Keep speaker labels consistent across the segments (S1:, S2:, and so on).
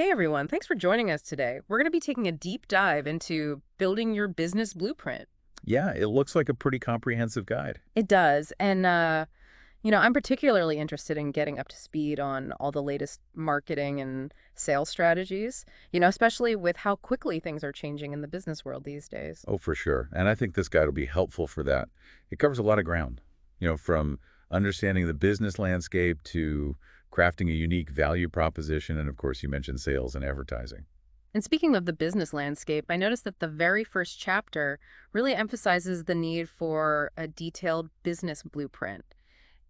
S1: Hey everyone, thanks for joining us today. We're going to be taking a deep dive into building your business blueprint.
S2: Yeah, it looks like a pretty comprehensive guide.
S1: It does. And I'm particularly interested in getting up to speed on all the latest marketing and sales strategies, especially with how quickly things are changing in the business world these days.
S2: Oh, for sure. And I think this guide will be helpful for that. It covers a lot of ground, from understanding the business landscape to crafting a unique value proposition. And of course, you mentioned sales and advertising.
S1: And speaking of the business landscape, I noticed that the very first chapter really emphasizes the need for a detailed business blueprint.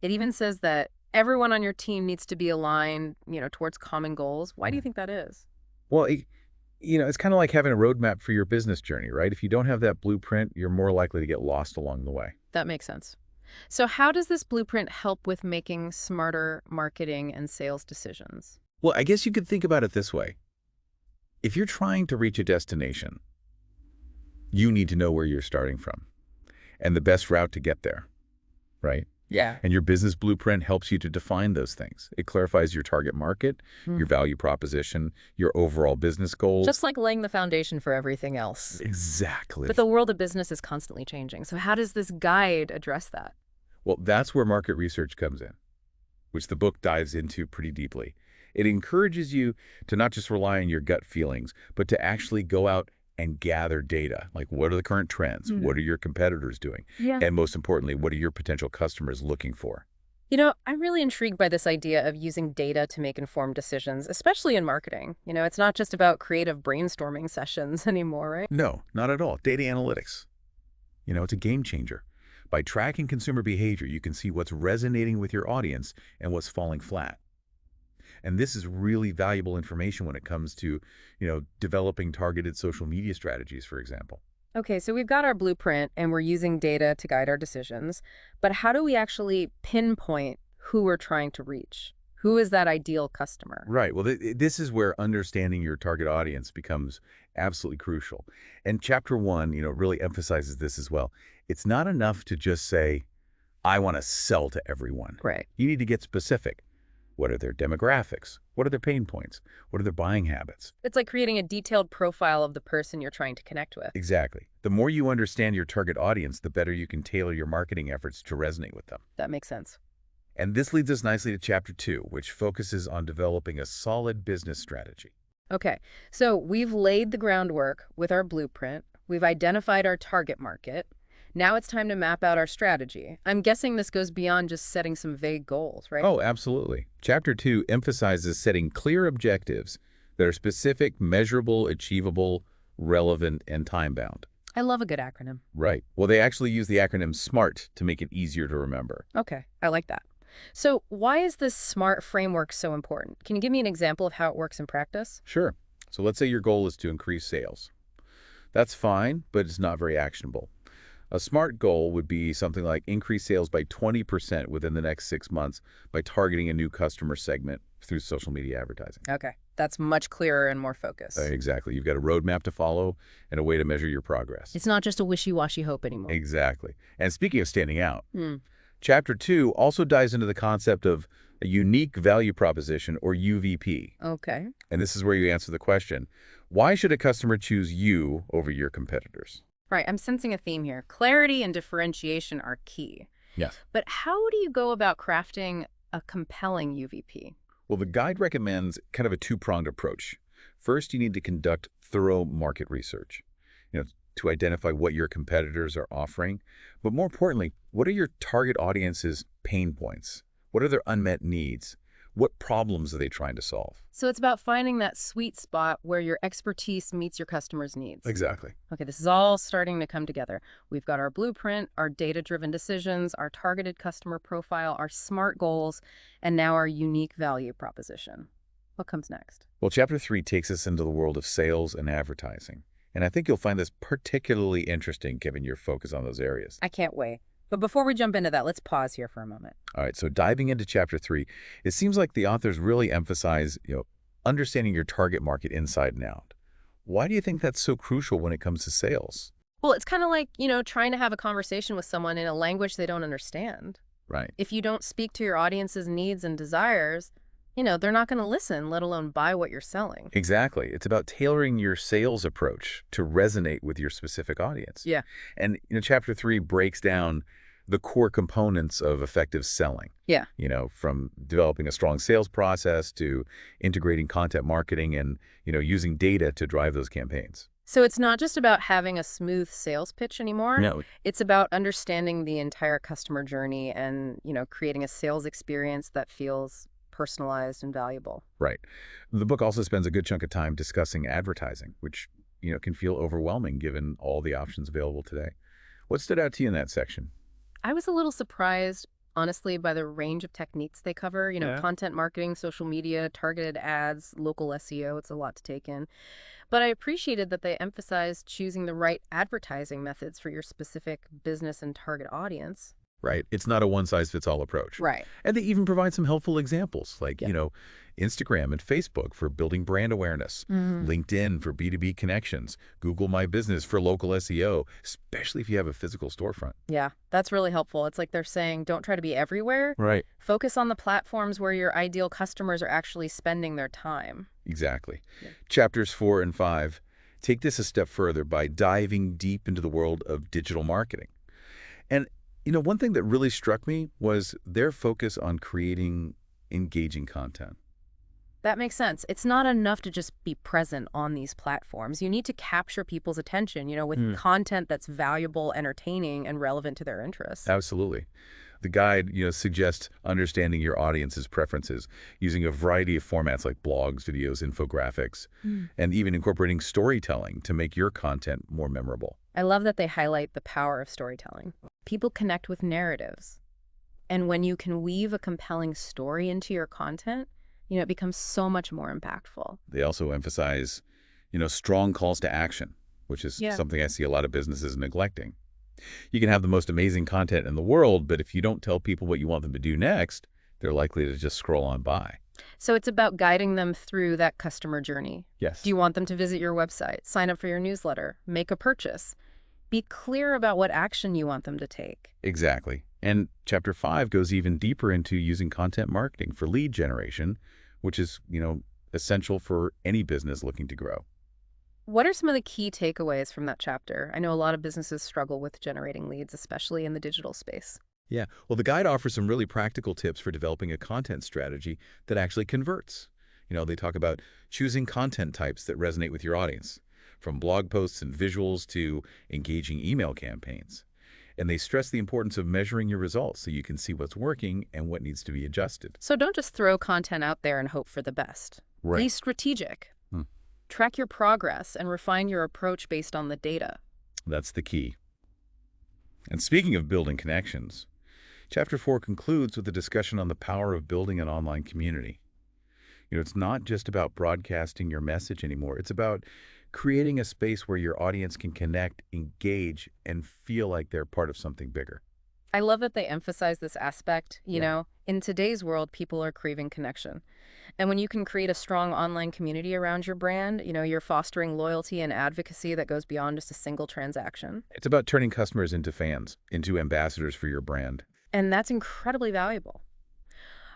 S1: It even says that everyone on your team needs to be aligned, towards common goals. Why do you
S2: Mm.
S1: think that is?
S2: Well, it's kind of like having a roadmap for your business journey, right? If you don't have that blueprint, you're more likely to get lost along the way.
S1: That makes sense. So how does this blueprint help with making smarter marketing and sales decisions?
S2: Well, I guess you could think about it this way. If you're trying to reach a destination, you need to know where you're starting from and the best route to get there, right?
S1: Yeah.
S2: And your business blueprint helps you to define those things. It clarifies your target market,
S1: Hmm.
S2: your value proposition, your overall business
S1: Just
S2: goals.
S1: like laying the foundation for everything else.
S2: Exactly.
S1: But the world of business is constantly changing. So how does this guide address that?
S2: Well, that's where market research comes in, which the book dives into pretty deeply. It encourages you to not just rely on your gut feelings, but to actually go out and gather data. Like, what are the current trends?
S1: Hmm.
S2: What are your competitors doing?
S1: Yeah.
S2: And most importantly, what are your potential customers looking for?
S1: I'm really intrigued by this idea of using data to make informed decisions, especially in marketing. It's not just about creative brainstorming sessions anymore, right?
S2: No, not at all. Data analytics. It's a game changer. By tracking consumer behavior, you can see what's resonating with your audience and what's falling flat. And this is really valuable information when it comes to, developing targeted social media strategies, for example.
S1: Okay, so we've got our blueprint and we're using data to guide our decisions, but how do we actually pinpoint who we're trying to reach? Who is that ideal customer?
S2: Right. Well, this is where understanding your target audience becomes absolutely crucial. And chapter one, really emphasizes this as well. It's not enough to just say, I want to sell to everyone.
S1: Right.
S2: You need to get specific. What are their demographics? What are their pain points? What are their buying habits?
S1: It's like creating a detailed profile of the person you're trying to connect with.
S2: Exactly. The more you understand your target audience, the better you can tailor your marketing efforts to resonate with them.
S1: That makes sense.
S2: And this leads us nicely to chapter two, which focuses on developing a solid business strategy.
S1: Okay, so we've laid the groundwork with our blueprint. We've identified our target market. Now it's time to map out our strategy. I'm guessing this goes beyond just setting some vague goals, right?
S2: Oh, absolutely. Chapter two emphasizes setting clear objectives that are specific, measurable, achievable, relevant, and time-bound.
S1: I love a good acronym.
S2: Right. Well, they actually use the acronym SMART to make it easier to remember.
S1: Okay, I like that. So, why is this SMART framework so important? Can you give me an example of how it works in practice?
S2: Sure. So let's say your goal is to increase sales. That's fine, but it's not very actionable. A SMART goal would be something like increase sales by 20% within the next 6 months by targeting a new customer segment through social media advertising.
S1: Okay, that's much clearer and more focused.
S2: Exactly. You've got a roadmap to follow and a way to measure your progress.
S1: It's not just a wishy-washy hope anymore.
S2: Exactly. And speaking of standing out,
S1: Hmm.
S2: chapter two also dives into the concept of a unique value proposition, or UVP.
S1: Okay.
S2: And this is where you answer the question, why should a customer choose you over your competitors?
S1: Right, I'm sensing a theme here. Clarity and differentiation are key.
S2: Yes.
S1: But how do you go about crafting a compelling UVP?
S2: Well, the guide recommends kind of a two-pronged approach. First, you need to conduct thorough market research, to identify what your competitors are offering. But more importantly, what are your target audience's pain points? What are their unmet needs? What problems are they trying to solve?
S1: So it's about finding that sweet spot where your expertise meets your customers' needs.
S2: Exactly.
S1: Okay, this is all starting to come together. We've got our blueprint, our data-driven decisions, our targeted customer profile, our SMART goals, and now our unique value proposition. What comes next?
S2: Well, chapter three takes us into the world of sales and advertising. And I think you'll find this particularly interesting given your focus on those areas.
S1: I can't wait. But before we jump into that, let's pause here for a moment.
S2: All right, so diving into chapter three, it seems like the authors really emphasize, understanding your target market inside and out. Why do you think that's so crucial when it comes to sales?
S1: Well, it's kind of like, trying to have a conversation with someone in a language they don't understand.
S2: Right.
S1: If you don't speak to your audience's needs and desires, they're not going to listen, let alone buy what you're selling.
S2: Exactly. It's about tailoring your sales approach to resonate with your specific audience.
S1: Yeah.
S2: And chapter 3 breaks down the core components of effective selling.
S1: Yeah.
S2: From developing a strong sales process to integrating content marketing and, using data to drive those campaigns.
S1: So it's not just about having a smooth sales pitch anymore.
S2: No.
S1: It's about understanding the entire customer journey and, creating a sales experience that feels personalized and valuable.
S2: Right. The book also spends a good chunk of time discussing advertising, which, can feel overwhelming given all the options available today. What stood out to you in that section?
S1: I was a little surprised, honestly, by the range of techniques they cover.
S2: Yeah.
S1: Content marketing, social media, targeted ads, local SEO. It's a lot to take in. But I appreciated that they emphasized choosing the right advertising methods for your specific business and target audience.
S2: Right. It's not a one-size-fits-all approach.
S1: Right.
S2: And they even provide some helpful examples like,
S1: Yeah.
S2: Instagram and Facebook for building brand awareness, LinkedIn for B2B connections, Google My Business for local SEO, especially if you have a physical storefront.
S1: Yeah, that's really helpful. It's like they're saying, don't try to be everywhere.
S2: Right.
S1: Focus on the platforms where your ideal customers are actually spending their time.
S2: Exactly.
S1: Yeah.
S2: Chapters 4 and 5 take this a step further by diving deep into the world of digital marketing. And, one thing that really struck me was their focus on creating engaging content.
S1: That makes sense. It's not enough to just be present on these platforms. You need to capture people's attention, with content that's valuable, entertaining, and relevant to their interests.
S2: Absolutely. The guide, suggests understanding your audience's preferences, using a variety of formats like blogs, videos, infographics, and even incorporating storytelling to make your content more memorable.
S1: I love that they highlight the power of storytelling. People connect with narratives. And when you can weave a compelling story into your content, it becomes so much more impactful.
S2: They also emphasize, strong calls to action, which is something I see a lot of businesses neglecting. You can have the most amazing content in the world, but if you don't tell people what you want them to do next, they're likely to just scroll on by.
S1: So it's about guiding them through that customer journey.
S2: Yes.
S1: Do you want them to visit your website, sign up for your newsletter, make a purchase? Be clear about what action you want them to take.
S2: Exactly. And chapter 5 goes even deeper into using content marketing for lead generation, which is, essential for any business looking to grow.
S1: What are some of the key takeaways from that chapter? I know a lot of businesses struggle with generating leads, especially in the digital space.
S2: Yeah. Well, the guide offers some really practical tips for developing a content strategy that actually converts. They talk about choosing content types that resonate with your audience, from blog posts and visuals to engaging email campaigns. And they stress the importance of measuring your results so you can see what's working and what needs to be adjusted.
S1: So don't just throw content out there and hope for the best.
S2: Right.
S1: Be strategic. Track your progress and refine your approach based on the data.
S2: That's the key. And speaking of building connections, chapter 4 concludes with a discussion on the power of building an online community. It's not just about broadcasting your message anymore. It's about creating a space where your audience can connect, engage, and feel like they're part of something bigger.
S1: I love that they emphasize this aspect. In today's world, people are craving connection. And when you can create a strong online community around your brand, you're fostering loyalty and advocacy that goes beyond just a single transaction.
S2: It's about turning customers into fans, into ambassadors for your brand.
S1: And that's incredibly valuable.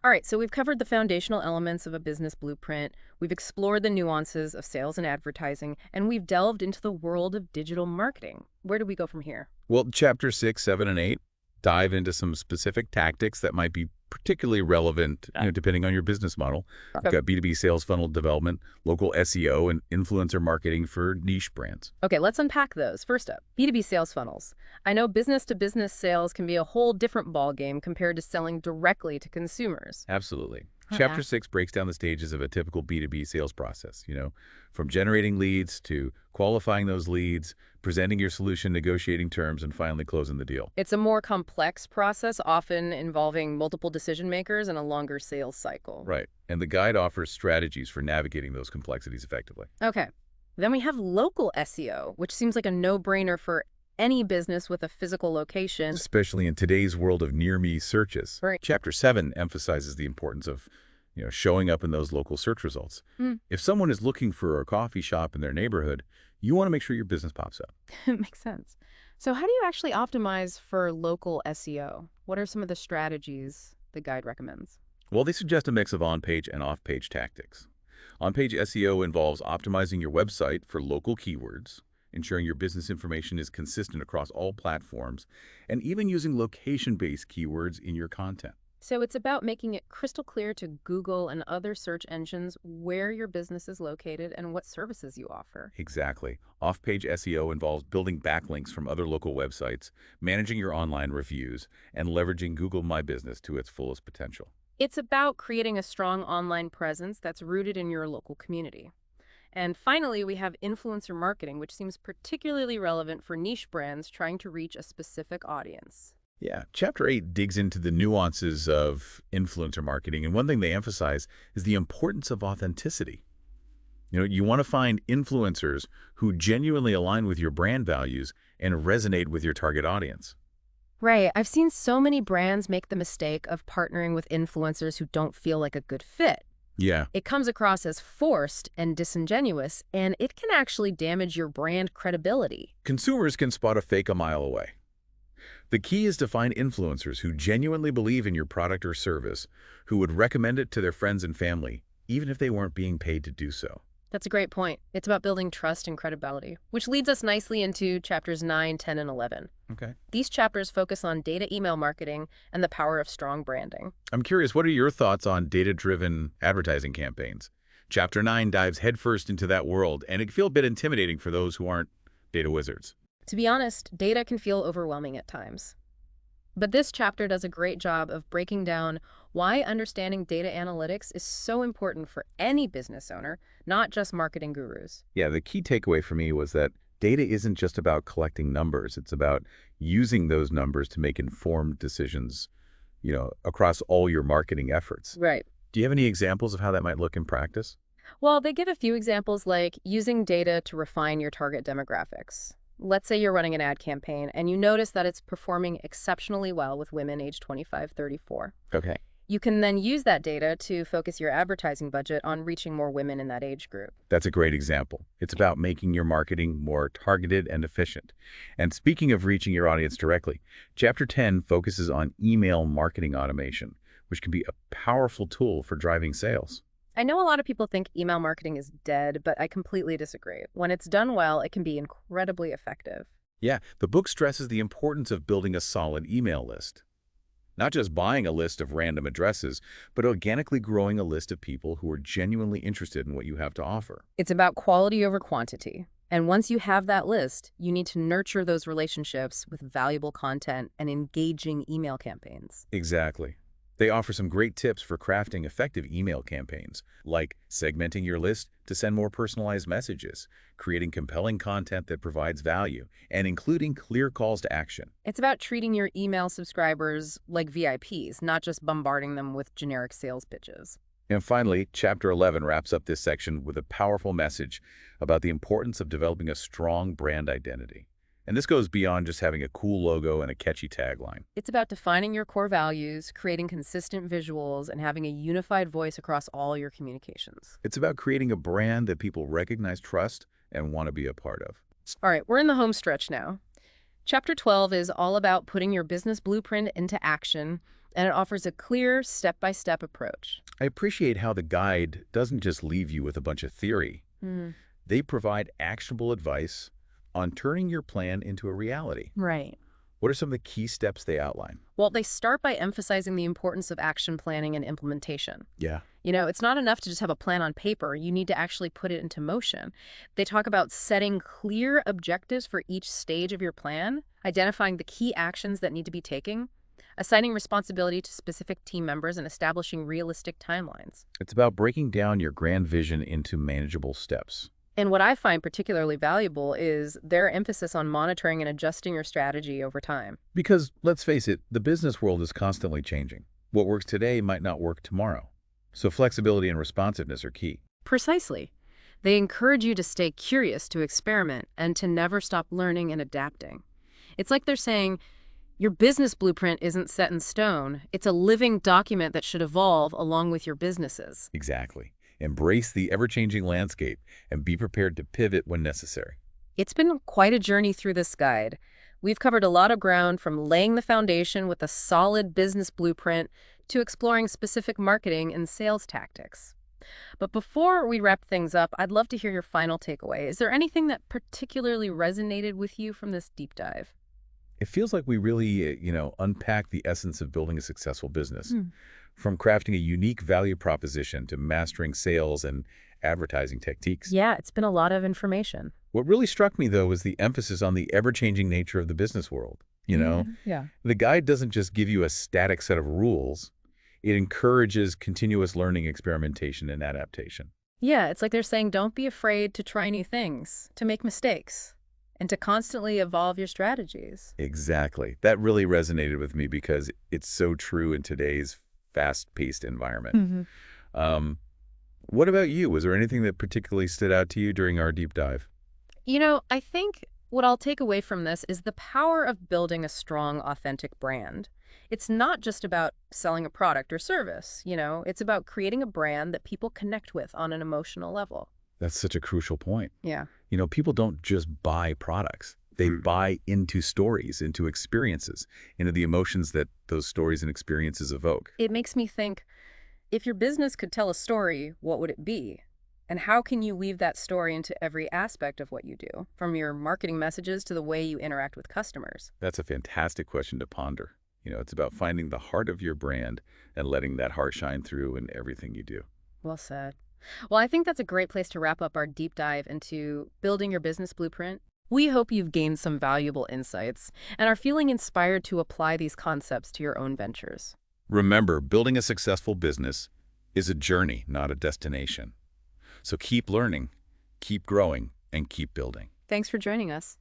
S1: All right, so we've covered the foundational elements of a business blueprint, we've explored the nuances of sales and advertising, and we've delved into the world of digital marketing. Where do we go from here?
S2: Well, chapters 6, 7, and 8 dive into some specific tactics that might be particularly relevant, depending on your business model. We've got B2B sales funnel development, local SEO, and influencer marketing for niche brands.
S1: Okay, let's unpack those. First up, B2B sales funnels. I know business-to-business sales can be a whole different ballgame compared to selling directly to consumers.
S2: Absolutely. Chapter 6 breaks down the stages of a typical B2B sales process, from generating leads to qualifying those leads, presenting your solution, negotiating terms, and finally closing the deal.
S1: It's a more complex process, often involving multiple decision makers and a longer sales cycle.
S2: Right. And the guide offers strategies for navigating those complexities effectively.
S1: Okay. Then we have local SEO, which seems like a no-brainer for any business with a physical location.
S2: Especially in today's world of near-me searches.
S1: Right.
S2: Chapter 7 emphasizes the importance of showing up in those local search results. If someone is looking for a coffee shop in their neighborhood, you want to make sure your business pops up.
S1: Makes sense. So how do you actually optimize for local SEO? What are some of the strategies the guide recommends?
S2: Well, they suggest a mix of on-page and off-page tactics. On-page SEO involves optimizing your website for local keywords, ensuring your business information is consistent across all platforms, and even using location-based keywords in your content.
S1: So it's about making it crystal clear to Google and other search engines where your business is located and what services you offer.
S2: Exactly. Off-page SEO involves building backlinks from other local websites, managing your online reviews, and leveraging Google My Business to its fullest potential.
S1: It's about creating a strong online presence that's rooted in your local community. And finally, we have influencer marketing, which seems particularly relevant for niche brands trying to reach a specific audience.
S2: Yeah, Chapter 8 digs into the nuances of influencer marketing, and one thing they emphasize is the importance of authenticity. You want to find influencers who genuinely align with your brand values and resonate with your target audience.
S1: Right. I've seen so many brands make the mistake of partnering with influencers who don't feel like a good fit.
S2: Yeah,
S1: It comes across as forced and disingenuous, and it can actually damage your brand credibility.
S2: consumers can spot a fake a mile away. The key is to find influencers who genuinely believe in your product or service, who would recommend it to their friends and family, even if they weren't being paid to do so.
S1: That's a great point. It's about building trust and credibility, which leads us nicely into chapters 9, 10, and 11.
S2: Okay.
S1: These chapters focus on data email marketing and the power of strong branding.
S2: I'm curious, what are your thoughts on data-driven advertising campaigns? Chapter 9 dives headfirst into that world, and it can feel a bit intimidating for those who aren't data wizards.
S1: To be honest, data can feel overwhelming at times. But this chapter does a great job of breaking down why understanding data analytics is so important for any business owner, not just marketing gurus.
S2: Yeah, the key takeaway for me was that data isn't just about collecting numbers. It's about using those numbers to make informed decisions, across all your marketing efforts.
S1: Right.
S2: Do you have any examples of how that might look in practice?
S1: Well, they give a few examples like using data to refine your target demographics. Let's say you're running an ad campaign and you notice that it's performing exceptionally well with women aged 25-34.
S2: Okay.
S1: You can then use that data to focus your advertising budget on reaching more women in that age group.
S2: That's a great example. It's about making your marketing more targeted and efficient. And speaking of reaching your audience directly, Chapter 10 focuses on email marketing automation, which can be a powerful tool for driving sales.
S1: I know a lot of people think email marketing is dead, but I completely disagree. When it's done well, it can be incredibly effective.
S2: Yeah, the book stresses the importance of building a solid email list. Not just buying a list of random addresses, but organically growing a list of people who are genuinely interested in what you have to offer.
S1: It's about quality over quantity. And once you have that list, you need to nurture those relationships with valuable content and engaging email campaigns.
S2: Exactly. They offer some great tips for crafting effective email campaigns, like segmenting your list to send more personalized messages, creating compelling content that provides value, and including clear calls to action.
S1: It's about treating your email subscribers like VIPs, not just bombarding them with generic sales pitches.
S2: And finally, Chapter 11 wraps up this section with a powerful message about the importance of developing a strong brand identity. And this goes beyond just having a cool logo and a catchy tagline.
S1: It's about defining your core values, creating consistent visuals, and having a unified voice across all your communications.
S2: It's about creating a brand that people recognize, trust, and want to be a part of.
S1: All right, we're in the home stretch now. Chapter 12 is all about putting your business blueprint into action, and it offers a clear step-by-step approach.
S2: I appreciate how the guide doesn't just leave you with a bunch of theory. They provide actionable advice on turning your plan into a reality.
S1: Right.
S2: What are some of the key steps they outline?
S1: Well, they start by emphasizing the importance of action planning and implementation.
S2: Yeah.
S1: It's not enough to just have a plan on paper. You need to actually put it into motion. They talk about setting clear objectives for each stage of your plan, identifying the key actions that need to be taken, assigning responsibility to specific team members, and establishing realistic timelines.
S2: It's about breaking down your grand vision into manageable steps.
S1: And what I find particularly valuable is their emphasis on monitoring and adjusting your strategy over time.
S2: Because, let's face it, the business world is constantly changing. What works today might not work tomorrow. So flexibility and responsiveness are key.
S1: Precisely. They encourage you to stay curious, to experiment, and to never stop learning and adapting. It's like they're saying, your business blueprint isn't set in stone. It's a living document that should evolve along with your businesses.
S2: Exactly. Embrace the ever-changing landscape and be prepared to pivot when necessary.
S1: It's been quite a journey through this guide. We've covered a lot of ground, from laying the foundation with a solid business blueprint to exploring specific marketing and sales tactics. But before we wrap things up, I'd love to hear your final takeaway. Is there anything that particularly resonated with you from this deep dive?
S2: It feels like we really, unpack the essence of building a successful business,
S1: Hmm.
S2: from crafting a unique value proposition to mastering sales and advertising techniques.
S1: Yeah, it's been a lot of information.
S2: What really struck me, though, was the emphasis on the ever-changing nature of the business world.
S1: Yeah.
S2: The guide doesn't just give you a static set of rules. It encourages continuous learning, experimentation, and adaptation.
S1: Yeah, it's like they're saying don't be afraid to try new things, to make mistakes, and to constantly evolve your strategies.
S2: Exactly. That really resonated with me because it's so true in today's fast-paced environment.
S1: Hmm.
S2: Um, what about you? Was there anything that particularly stood out to you during our deep dive?
S1: I think what I'll take away from this is the power of building a strong, authentic brand. It's not just about selling a product or service, it's about creating a brand that people connect with on an emotional level.
S2: That's such a crucial point.
S1: Yeah.
S2: People don't just buy products. They buy into stories, into experiences, into the emotions that those stories and experiences evoke.
S1: It makes me think, if your business could tell a story, what would it be? And how can you weave that story into every aspect of what you do, from your marketing messages to the way you interact with customers?
S2: That's a fantastic question to ponder. It's about finding the heart of your brand and letting that heart shine through in everything you do.
S1: Well said. Well, I think that's a great place to wrap up our deep dive into building your business blueprint. We hope you've gained some valuable insights and are feeling inspired to apply these concepts to your own ventures.
S2: Remember, building a successful business is a journey, not a destination. So keep learning, keep growing, and keep building.
S1: Thanks for joining us.